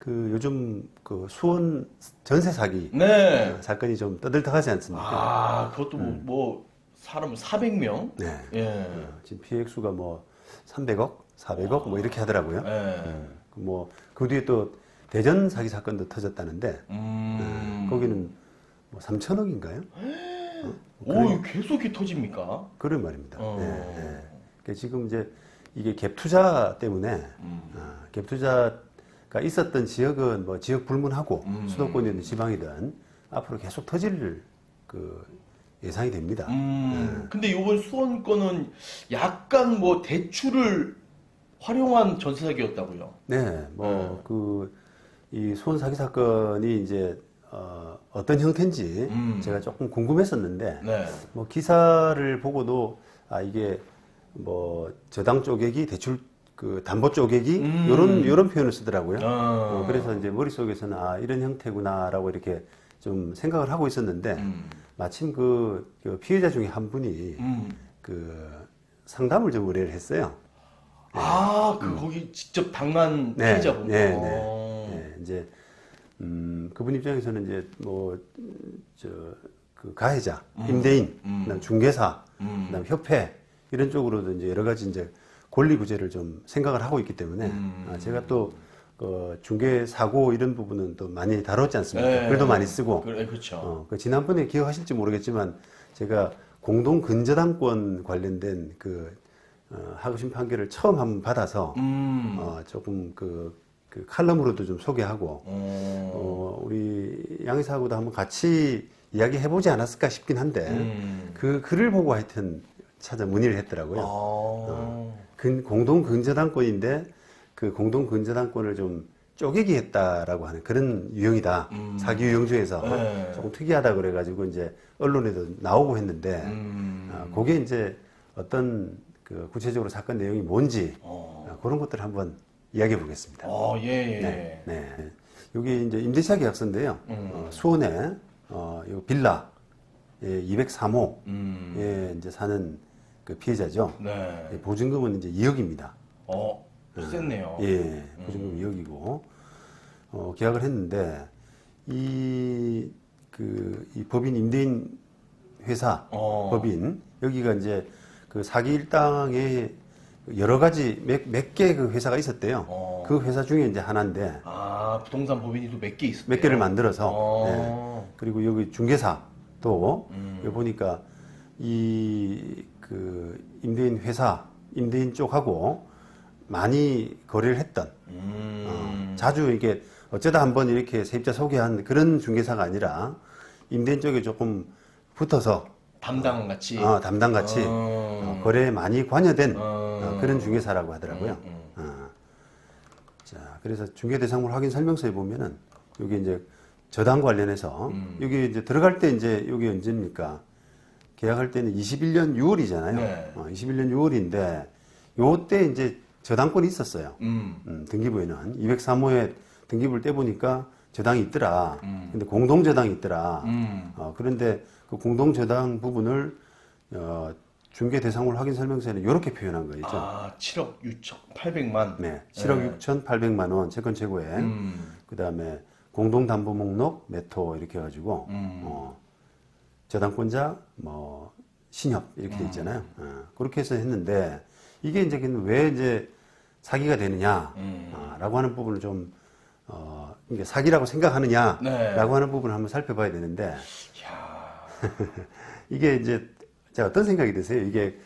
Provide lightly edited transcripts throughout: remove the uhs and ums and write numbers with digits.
그 요즘 그 수원 전세 사기 네. 사건이 좀 떠들썩하지 않습니까? 아, 그것도 뭐 사람 400명? 네. 예. 지금 피해 액수가 뭐 300억, 400억 뭐 이렇게 하더라고요. 예. 뭐 그 뒤에 또 대전 사기 사건도 터졌다는데 거기는 뭐 3천억인가요? 오, 계속 이렇게 터집니까? 그런 말입니다. 어. 그러니까 지금 이제 이게 갭 투자 때문에 갭 투자가 있었던 지역은 뭐 지역 불문하고 수도권이든 지방이든 앞으로 계속 터질 그 예상이 됩니다. 근데 이번 수원 건은 약간 뭐 대출을 활용한 전세 사기였다고요? 네, 뭐 이 수원 사기 사건이 이제 어떤 형태인지 제가 조금 궁금했었는데 네. 뭐 기사를 보고도 아 이게 뭐 저당 쪼개기 대출 그 담보 쪼개기 요런 표현을 쓰더라고요. 그래서 이제 머릿속에서는 아 이런 형태구나라고 이렇게 좀 생각을 하고 있었는데 마침 그 피해자 중에 한 분이 그 상담을 좀 의뢰를 했어요. 아, 거기 직접 당한 피해자분. 네, 이제 그분 입장에서는 이제 뭐 저 그 가해자, 임대인, 그다음 중개사, 그다음 협회 이런 쪽으로도 이제 여러 가지 이제 권리 구제를 좀 생각을 하고 있기 때문에 제가 또 중개 사고 이런 부분은 또 많이 다뤘지 않습니까? 네. 글도 많이 쓰고. 그렇죠. 그 지난번에 기억하실지 모르겠지만 제가 공동 근저당권 관련된 그 하급심 판결을 처음 한번 받아서 조금 그 칼럼으로도 좀 소개하고 우리 양희사하고도 한번 같이 이야기해보지 않았을까 싶긴 한데 그 글을 보고 하여튼 찾아 문의를 했더라고요. 공동 근저당권인데 그 공동 근저당권을 좀 쪼개기 했다라고 하는 그런 유형이다. 사기 유형 중에서 네. 조금 특이하다 그래가지고 이제 언론에도 나오고 했는데 그게 이제 어떤 그 구체적으로 사건 내용이 뭔지 그런 것들을 한번 이야기해 보겠습니다. 예. 네. 여기 이제 임대차 계약서인데요. 수원에 요 빌라 203호에 이제 사는 그 피해자죠. 네. 보증금은 이제 2억입니다. 셌네요. 예, 보증금 2억이고 계약을 했는데 이 법인 임대인 회사 법인 여기가 이제 그 사기 일당에 여러 가지 몇 개 그 회사가 있었대요. 그 회사 중에 이제 하나인데 부동산 법인이 또 몇 개 있어요. 몇 개를 만들어서 그리고 여기 중개사도 여기 보니까 이 그 임대인 회사 임대인 쪽하고 많이 거래를 했던 자주 이게 어쩌다 한번 이렇게 세입자 소개한 그런 중개사가 아니라 임대인 쪽에 조금 붙어서 담당같이. 담당같이 거래에 많이 관여된 그런 중개사라고 하더라고요. 자, 그래서 중개대상물 확인 설명서에 보면은 여기 이제 저당 관련해서 여기 이제 들어갈 때 이제 여기 언제입니까? 계약할 때는 21년 6월이잖아요. 네. 21년 6월인데 요때 이제 저당권이 있었어요. 등기부에는 203호에 등기부를 떼보니까 저당이 있더라. 근데 공동 저당이 있더라. 그런데 그 공동 저당 부분을 중개 대상물 확인 설명서에는 이렇게 표현한 거죠. 7억 6,800만. 네, 7억 6,800만 원 채권 최고액. 그다음에 공동 담보 목록 메토 이렇게 해가지고 저당권자 뭐 신협 이렇게 돼 있잖아요. 그렇게 해서 했는데 이게 이제 왜 이제 사기가 되느냐라고 하는 부분을 좀 이게 사기라고 생각하느냐라고 하는 부분을 한번 살펴봐야 되는데 이게 이제 제가 어떤 생각이 드세요? 이게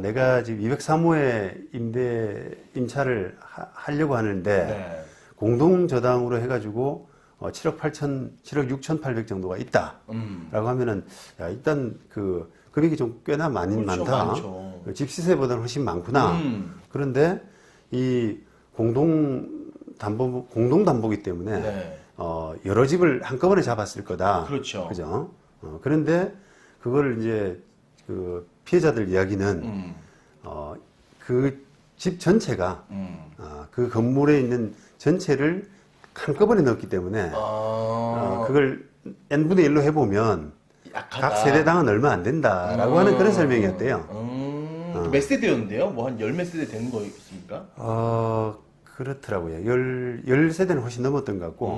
내가 지금 203호에 임차를 하려고 하는데 공동 저당으로 해가지고 7억 6,800 정도가 있다라고 하면은 일단 그 금액이 좀 꽤나 많다. 많죠. 집 시세보다는 훨씬 많구나. 그런데 이 공동 담보기 때문에 여러 집을 한꺼번에 잡았을 거다. 그렇죠. 그죠? 그런데 그걸 이제 그 피해자들 이야기는 그 집 전체가 그 건물에 있는 전체를 한꺼번에 넣었기 때문에 그걸 n분의 1로 해보면 약하다. 각 세대당은 얼마 안 된다라고 하는 그런 설명이었대요. 몇 세대였는데요? 뭐 한 열 몇 세대 되는 거였습니까? 그렇더라고요. 열 세대는 훨씬 넘었던 것 같고.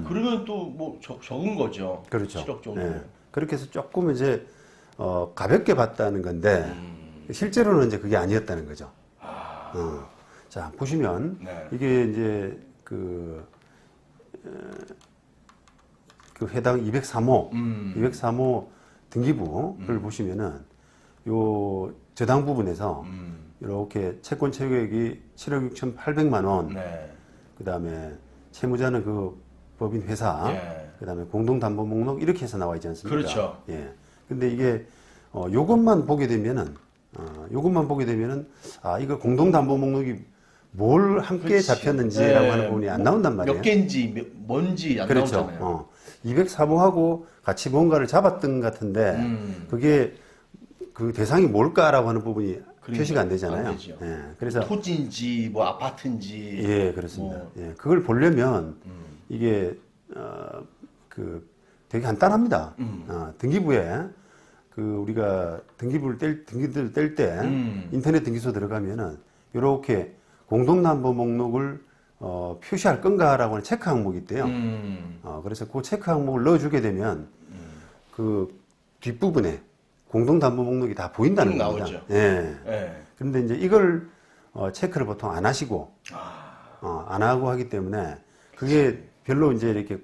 그러면 또 뭐 적은 거죠. 그렇죠. 7억 정도. 예. 그렇게 해서 조금 이제 가볍게 봤다는 건데 실제로는 이제 그게 아니었다는 거죠. 자 보시면 네. 이게 이제 그 해당 203호 203호 등기부를 보시면은 요 저당 부분에서 이렇게 채권 체결액이 7억 6,800만 원. 네. 그다음에 채무자는 그 법인 회사. 예. 그다음에 공동 담보 목록 이렇게 해서 나와 있지 않습니까? 그렇죠. 예. 근데 이게 요것만 보게 되면은 아 이거 공동 담보 목록이 뭘 함께 그렇지. 잡혔는지라고 예. 하는 부분이 안 나온단 말이에요. 몇 개인지 뭔지 안 그렇죠. 나오잖아요. 203호하고 같이 뭔가를 잡았던 것 같은데 그게 그 대상이 뭘까라고 하는 부분이 그러니까 표시가 안 되잖아요. 안 되죠. 예. 그래서 토지인지 뭐 아파트인지. 예, 그렇습니다. 뭐. 예. 그걸 보려면 이게 그 되게 간단합니다. 등기부에 그 우리가 등기부를 뗄 때 인터넷 등기소 들어가면은 이렇게 공동담보 목록을 표시할 건가라고 하는 체크 항목이 있대요. 그래서 그 체크 항목을 넣어주게 되면 그 뒷부분에 공동담보 목록이 다 보인다는 겁니다. 나오죠. 예. 예. 그런데 이제 이걸 체크를 보통 안 하시고 안 하고 하기 때문에 그게 별로 이제 이렇게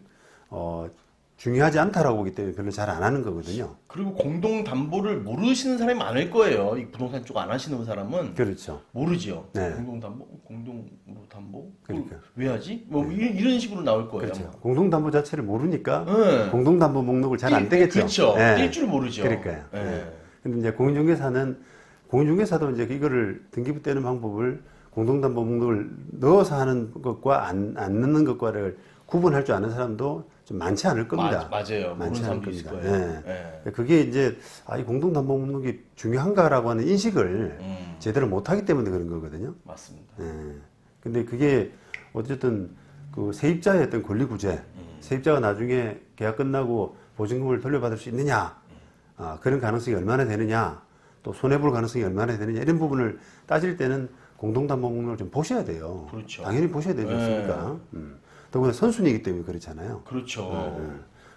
중요하지 않다라고 보기 때문에 별로 잘 안 하는 거거든요. 그리고 공동 담보를 모르시는 사람이 많을 거예요. 이 부동산 쪽 안 하시는 사람은 그렇죠. 모르죠. 네. 공동 담보, 공동으로 담보. 그러니까. 왜 하지? 뭐 이런 식으로 나올 거예요. 그렇죠. 아마. 공동담보 자체를 모르니까 네. 공동담보 목록을 잘 안 떼겠죠. 그렇죠. 예. 뗄 줄 모르죠. 그러니까요. 예. 예. 근데 이제 공인중개사도 이제 이거를 등기부 떼는 방법을 공동담보 목록을 넣어서 하는 것과 안 넣는 것과를 구분할 줄 아는 사람도 좀 많지 않을 겁니다. 맞아요. 모르는 많지 않을 사람도 있을 겁니다. 거예요. 예. 그게 이제 이 공동담보 목록이 중요한가라고 하는 인식을 제대로 못하기 때문에 그런 거거든요. 맞습니다. 예. 근데 그게 어쨌든 그 세입자의 어떤 권리 구제, 세입자가 나중에 계약 끝나고 보증금을 돌려받을 수 있느냐, 그런 가능성이 얼마나 되느냐, 또 손해볼 가능성이 얼마나 되느냐 이런 부분을 따질 때는 공동담보 목록을 좀 보셔야 돼요. 그렇죠. 당연히 보셔야 되지 않습니까? 더구나 선순위이기 때문에 그렇잖아요. 그렇죠.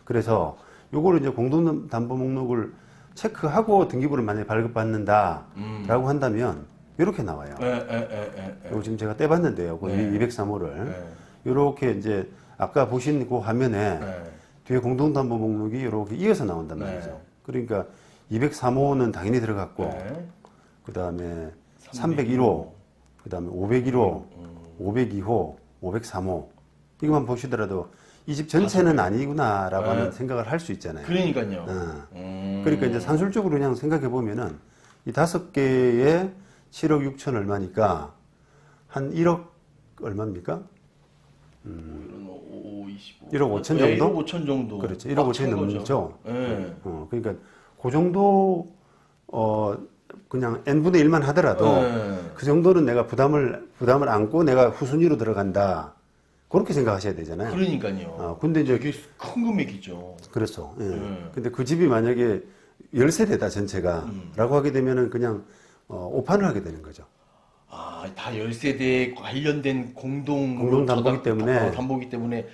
그래서 요거를 이제 공동담보 목록을 체크하고 등기부를 만약에 발급받는다라고 한다면 이렇게 나와요. 요거 지금 제가 떼봤는데요. 그 203호를 이렇게 이제 아까 보신 그 화면에 뒤에 공동담보 목록이 이렇게 이어서 나온단 말이죠. 그러니까 203호는 당연히 들어갔고 그 다음에 301호, 그 다음에 501호, 502호, 503호 이것만 보시더라도 이 집 전체는 아니구나라고 하는 생각을 할 수 있잖아요. 그러니까요. 그러니까 이제 산술적으로 그냥 생각해 보면은 이 5개에 7억 6천 얼마니까 한 1억 얼마입니까? 1억 5천 정도? 1억 5천 정도. 그렇죠. 1억 5천이 넘죠. 네. 그러니까 그 정도 그냥 n분의 1만 하더라도 그 정도는 내가 부담을 안고 내가 후순위로 들어간다. 그렇게 생각하셔야 되잖아요. 그러니까요. 근데 이제 되게 큰 금액이죠. 그렇죠. 예. 근데 그 집이 만약에 10세대다 전체가 라고 하게 되면은 그냥 오판을 하게 되는 거죠. 다 10세대에 관련된 공동 담보기 때문에 담보기 때문에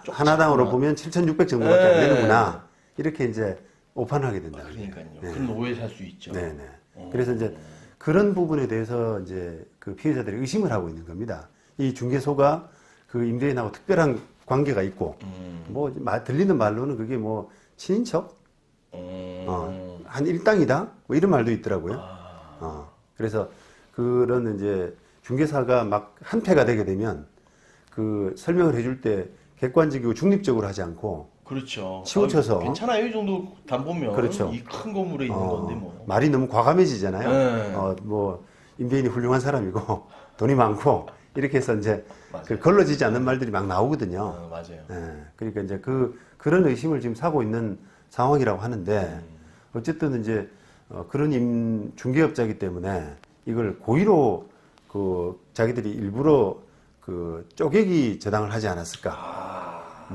하나당으로 보면 7,600 정도밖에 안 되는구나. 이렇게 이제 오판을 하게 된다. 그러니까요. 그런 오해 살 수 있죠. 네네. 그래서 이제 그런 부분에 대해서 이제 그 피해자들이 의심을 하고 있는 겁니다. 이 중개소가 그 임대인하고 특별한 관계가 있고, 뭐 들리는 말로는 그게 뭐 친인척, 한 일당이다, 뭐 이런 말도 있더라고요. 그래서 그런 이제 중개사가 막 한패가 되게 되면 그 설명을 해줄 때 객관적이고 중립적으로 하지 않고 그렇죠. 치우쳐서 괜찮아요. 이 정도 담보면 그렇죠. 이 큰 건물에 있는 건데 뭐. 말이 너무 과감해지잖아요. 네. 뭐 임대인이 훌륭한 사람이고 돈이 많고 이렇게 해서 이제 그 걸러지지 않는 말들이 막 나오거든요. 맞아요. 그러니까 이제 그런 의심을 지금 사고 있는 상황이라고 하는데 어쨌든 이제 그런 중개업자이기 때문에 이걸 고의로 그 자기들이 일부러 그 쪼개기 저당을 하지 않았을까.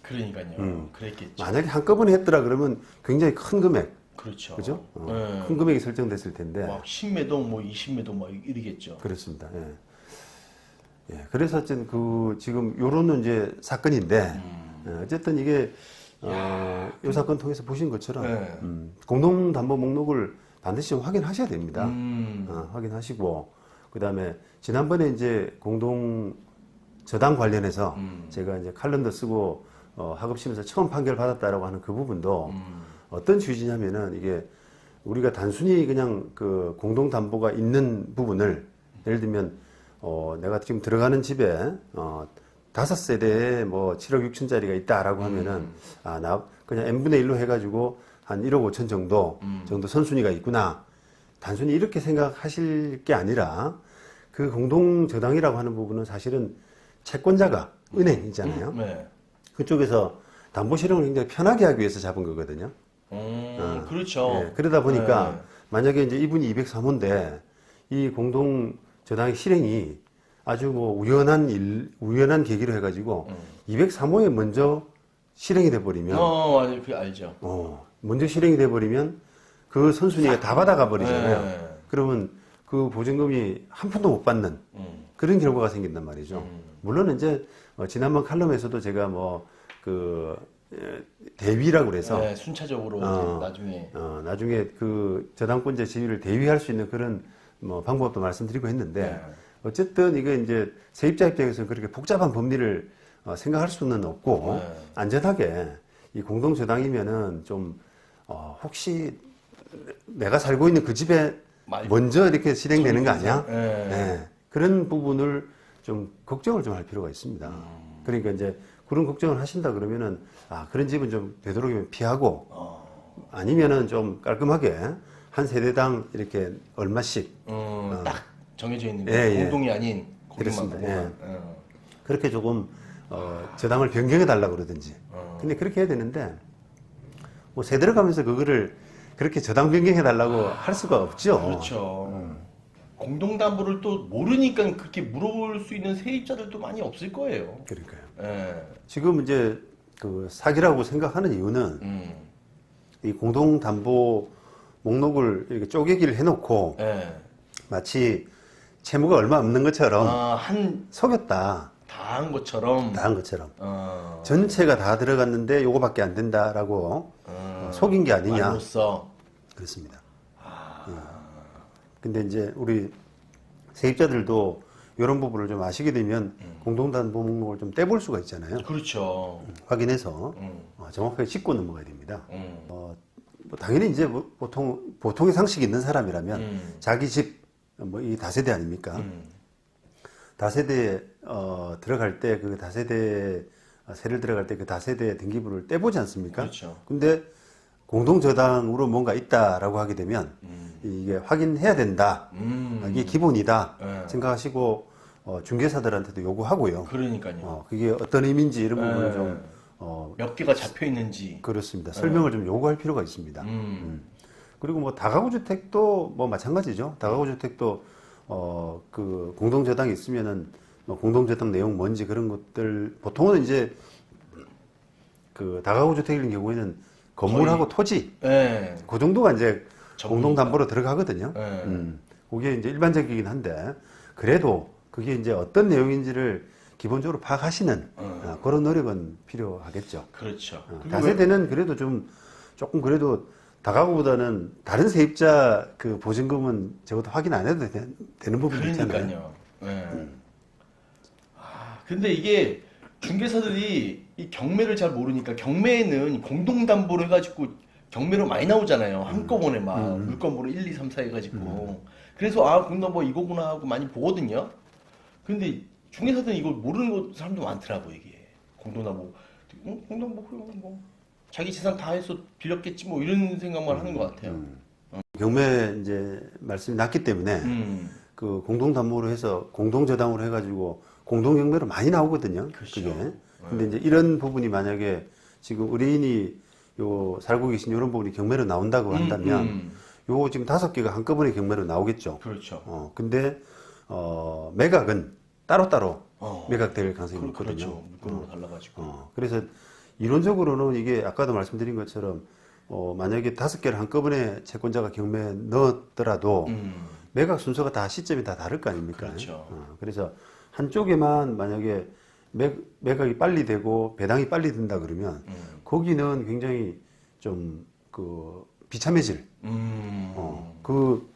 그러니까요. 그랬겠죠. 만약에 한꺼번에 했더라 그러면 굉장히 큰 금액. 그렇죠. 그죠? 네. 큰 금액이 설정됐을 텐데. 막 10매동, 뭐 20매동 막 이러겠죠. 그렇습니다. 예. 예, 그래서 어쨌든 지금 요런 이제 사건인데 어쨌든 이게 이 사건 통해서 보신 것처럼 네. 공동담보 목록을 반드시 좀 확인하셔야 됩니다. 음. 확인하시고 그다음에 지난번에 이제 공동 저당 관련해서 제가 이제 칼럼도 쓰고 하급심에서 처음 판결 받았다라고 하는 그 부분도 어떤 취지냐면은 이게 우리가 단순히 그냥 그 공동담보가 있는 부분을 예를 들면 내가 지금 들어가는 집에 5세대에 뭐 7억 6천짜리가 있다라고 하면은 나 그냥 n분의 1로 해가지고 한 1억 5천 정도 선순위가 있구나. 단순히 이렇게 생각하실 게 아니라 그 공동저당이라고 하는 부분은 사실은 채권자가 은행이잖아요. 네. 그쪽에서 담보 실행을 굉장히 편하게 하기 위해서 잡은 거거든요. 그렇죠. 예, 그러다 보니까 네. 만약에 이제 이분이 203호인데 이 공동 저당의 실행이 아주 뭐 우연한 계기로 해가지고 203호에 먼저 실행이 돼 버리면 맞아요. 그 알죠. 먼저 실행이 돼 버리면 그 선순위가 다 받아가 버리잖아요. 네. 그러면 그 보증금이 한 푼도 못 받는 그런 결과가 생긴단 말이죠. 물론 이제 지난번 칼럼에서도 제가 대위라고 그래서 네, 순차적으로 이제 나중에 나중에 그 저당권자 지위를 대위할 수 있는 그런 뭐 방법도 말씀드리고 했는데 네. 어쨌든 이게 이제 세입자 입장에서는 그렇게 복잡한 법리를 생각할 수는 없고 네. 안전하게 이 공동 저당이면은 좀 혹시 내가 살고 있는 그 집에 먼저 이렇게 실행되는 거 아니야? 네. 네. 그런 부분을 좀 걱정을 좀 할 필요가 있습니다. 그러니까 이제 그런 걱정을 하신다 그러면은 그런 집은 좀 되도록이면 피하고 아니면은 좀 깔끔하게 한 세대당 이렇게 얼마씩 딱 정해져 있는 예, 예. 공동이 아닌 그렇습니다. 공동만 예. 그렇게 조금 저당을 변경해 달라 그러든지. 근데 그렇게 해야 되는데 뭐 세대를 가면서 그거를 그렇게 저당 변경해 달라고 할 수가 없죠. 그렇죠. 공동담보를 또 모르니까 그렇게 물어볼 수 있는 세입자들도 많이 없을 거예요. 그러니까요. 예. 지금 이제 그 사기라고 생각하는 이유는 이 공동담보 목록을 이렇게 쪼개기를 해놓고 예. 마치 채무가 얼마 없는 것처럼 한 속였다. 다 한 것처럼. 다 한 것처럼. 어. 전체가 다 들어갔는데 요거밖에 안 된다라고 속인 게 아니냐. 말로써. 그렇습니다. 근데 이제 우리 세입자들도 이런 부분을 좀 아시게 되면 공동담보 목록을 좀 떼볼 수가 있잖아요. 그렇죠. 확인해서 정확하게 짚고 넘어가야 됩니다. 음. 뭐 당연히 이제 뭐 보통의 상식이 있는 사람이라면 자기 집 뭐 이 다세대 아닙니까? 다세대 들어갈 때 그 다세대 세를 들어갈 때 그 다세대 등기부를 떼보지 않습니까? 그렇죠. 근데 공동저당으로 뭔가 있다라고 하게 되면 이게 확인해야 된다. 이게 기본이다. 네. 생각하시고 중개사들한테도 요구하고요. 그러니까요. 그게 어떤 의미인지 이런 부분을 네. 좀 몇 개가 잡혀 있는지. 그렇습니다. 설명을 좀 요구할 필요가 있습니다. 그리고 뭐 다가구 주택도 뭐 마찬가지죠. 다가구 주택도 그 공동저당이 있으면은 뭐 공동저당 내용 뭔지 그런 것들 보통은 이제 그 다가구 주택인 경우에는 건물하고 토지 예. 그 정도가 이제 전부니까. 공동담보로 들어가거든요. 예. 그게 이제 일반적이긴 한데 그래도 그게 이제 어떤 내용인지를 기본적으로 파악하시는 그런 노력은 필요하겠죠. 그렇죠. 그리고 다세대는 그래도 조금 그래도 다가구보다는 다른 세입자 그 보증금은 적어도 확인 안 해도 되는 부분이 있잖아요. 그러니까요. 예. 근데 이게 중개사들이 이 경매를 잘 모르니까 경매에는 공동담보를 해가지고 경매로 많이 나오잖아요. 한꺼번에 막 물건번호 1, 2, 3, 4 해가지고. 그래서 공동담보 이거구나 하고 많이 보거든요. 근데 중개사들은 이걸 모르는 사람도 많더라고 이게. 공동담보. 공동담보 그래 뭐 자기 재산 다 해서 빌렸겠지 뭐 이런 생각만 하는 것 같아요. 경매 이제 말씀이 났기 때문에 그 공동담보로 해서 공동저당으로 해가지고 공동경매로 많이 나오거든요. 그렇죠. 그게. 근데 이제 이런 부분이 만약에 지금 의뢰인이 살고 계신 이런 부분이 경매로 나온다고 한다면 요 지금 5개가 한꺼번에 경매로 나오겠죠. 그렇죠. 근데 매각은 따로따로 매각될 가능성이 높거든요. 그렇죠. 물건으로 달라가지고. 그래서 이론적으로는 이게 아까도 말씀드린 것처럼 만약에 5개를 한꺼번에 채권자가 경매에 넣었더라도 매각 순서가 다 시점이 다 다를 거 아닙니까? 그렇죠. 그래서 한쪽에만 만약에 매각이 빨리 되고 배당이 빨리 든다 그러면 거기는 굉장히 좀 그 비참해질 그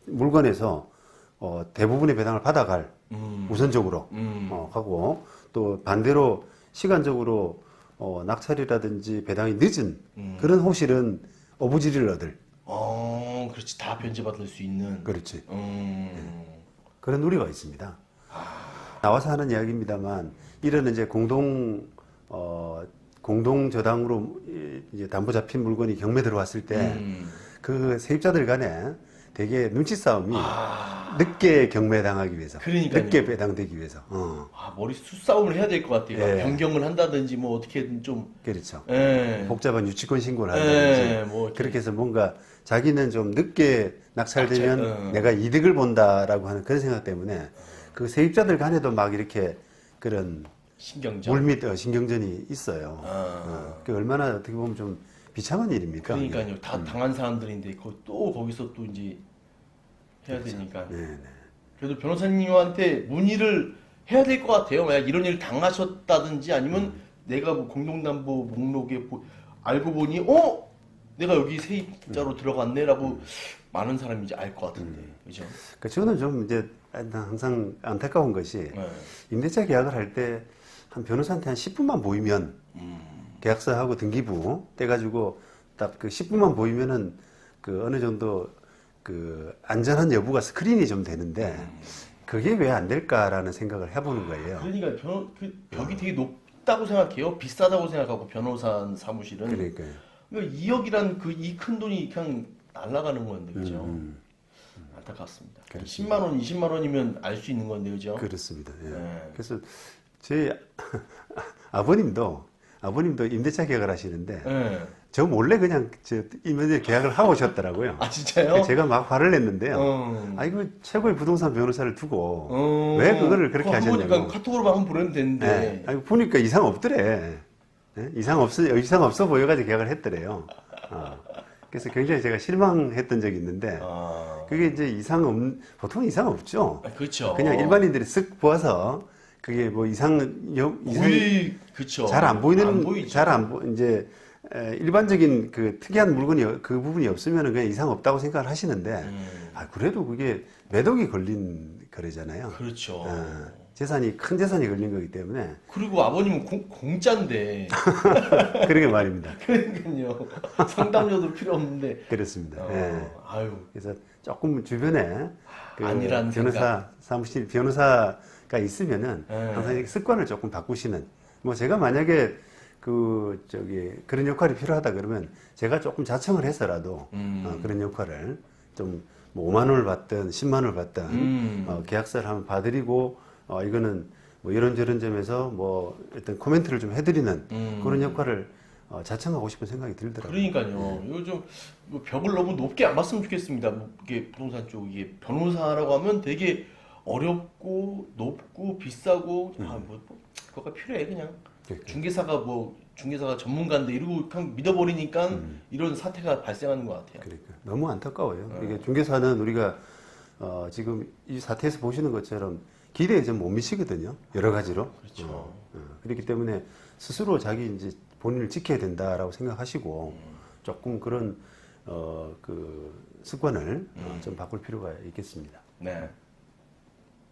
물건에서 대부분의 배당을 받아갈 우선적으로 하고 또 반대로 시간적으로 낙찰이라든지 배당이 늦은 그런 호실은 어부지리를 얻을 그렇지. 다 변제받을 수 있는. 그렇지 그런 우려가 있습니다. 나와서 하는 이야기입니다만 이런 이제 공동 저당으로 이제 담보 잡힌 물건이 경매 들어왔을 때 그 세입자들 간에 되게 눈치 싸움이 늦게 경매 당하기 위해서, 그러니까요. 늦게 배당되기 위해서. 머리 수싸움을 해야 될 것 같아요. 예. 변경을 한다든지 뭐 어떻게든 좀. 그렇죠. 예. 복잡한 유치권 신고를 예, 한다든지 뭐 이렇게. 그렇게 해서 뭔가 자기는 좀 늦게 낙찰되면 낙찰, 내가 이득을 본다라고 하는 그런 생각 때문에 그 세입자들 간에도 막 이렇게 그런 신경전. 물밑 신경전이 있어요. 그게 얼마나 어떻게 보면 좀 비참한 일입니까? 그러니까요. 다 당한 사람들인데 또 거기서 또 이제 해야 되니까. 네. 그래도 변호사님한테 문의를 해야 될 것 같아요. 만약 이런 일 당하셨다든지 아니면 내가 뭐 공동담보 목록에 알고 보니 내가 여기 세입자로 들어갔네라고 많은 사람이 이제 알 것 같은데, 그죠? 그러니까 저는 좀 이제 항상 안타까운 것이 네. 임대차 계약을 할 때 한 변호사한테 한 10분만 보이면 계약서하고 등기부 떼가지고 딱 그 10분만 보이면은 그 어느 정도 그 안전한 여부가 스크린이 좀 되는데 그게 왜 안 될까라는 생각을 해보는 거예요. 그러니까 벽이 되게 높다고 생각해요. 비싸다고 생각하고 변호사 사무실은. 그러니까요. 그러니까 2억이란 그 이 큰 돈이 그냥 날아가는 건데, 그죠? 안타깝습니다. 10만 원, 20만 원이면 알 수 있는 건데, 그죠? 그렇습니다. 예. 네. 그래서 제 아버님도 임대차 계약을 하시는데 네. 저 몰래 그냥 저 임대 계약을 하고 오셨더라고요. 아, 진짜요? 제가 막 화를 냈는데요. 이거 최고의 부동산 변호사를 두고 왜 그거를 그렇게 하셨냐고. 그러니까 카톡으로 한번 보내면 되는데. 네. 아니, 보니까 이상 없더래. 네? 이상 없어 보여가지고 계약을 했더래요. 그래서 굉장히 제가 실망했던 적이 있는데 그게 이제 보통 이상 없죠. 그렇죠. 그냥 일반인들이 쓱 보아서 그게 뭐 그렇죠. 잘 안 보이는 안 보이죠. 이제 일반적인 그 특이한 물건이 그 부분이 없으면 그냥 이상 없다고 생각을 하시는데 그래도 그게 매독이 걸린 거래잖아요. 그렇죠. 큰 재산이 걸린 거기 때문에 그리고 아버님은 공짜인데. 그러게 말입니다. 그러니까요. 상담료도 필요 없는데. 그렇습니다. 예. 아유. 그래서 조금 주변에 그 아니라는 변호사 사무실 변호사가 있으면은 네. 항상 이렇게 습관을 조금 바꾸시는. 뭐 제가 만약에 그런 역할이 필요하다 그러면 제가 조금 자청을 해서라도 그런 역할을 좀 뭐 5만 원을 받든 10만 원을 받든 계약서를 한번 봐드리고 이거는 뭐 이런저런 점에서 뭐 어떤 코멘트를 좀 해드리는 그런 역할을 자청하고 싶은 생각이 들더라고요. 그러니까요. 요즘 뭐 벽을 너무 높게 안 봤으면 좋겠습니다. 뭐 이게 부동산 쪽 이게 변호사라고 하면 되게 어렵고 높고 비싸고 그거가 필요해 그냥. 중개사가 전문가인데 이러고 그냥 믿어버리니까 이런 사태가 발생하는 것 같아요. 그러니까 너무 안타까워요. 이게 중개사는 우리가 지금 이 사태에서 보시는 것처럼 기대에 좀 못 미치거든요. 여러 가지로. 그렇죠. 그렇기 때문에 스스로 자기 이제 본인을 지켜야 된다라고 생각하시고 조금 그런 그 습관을 좀 바꿀 필요가 있겠습니다. 네.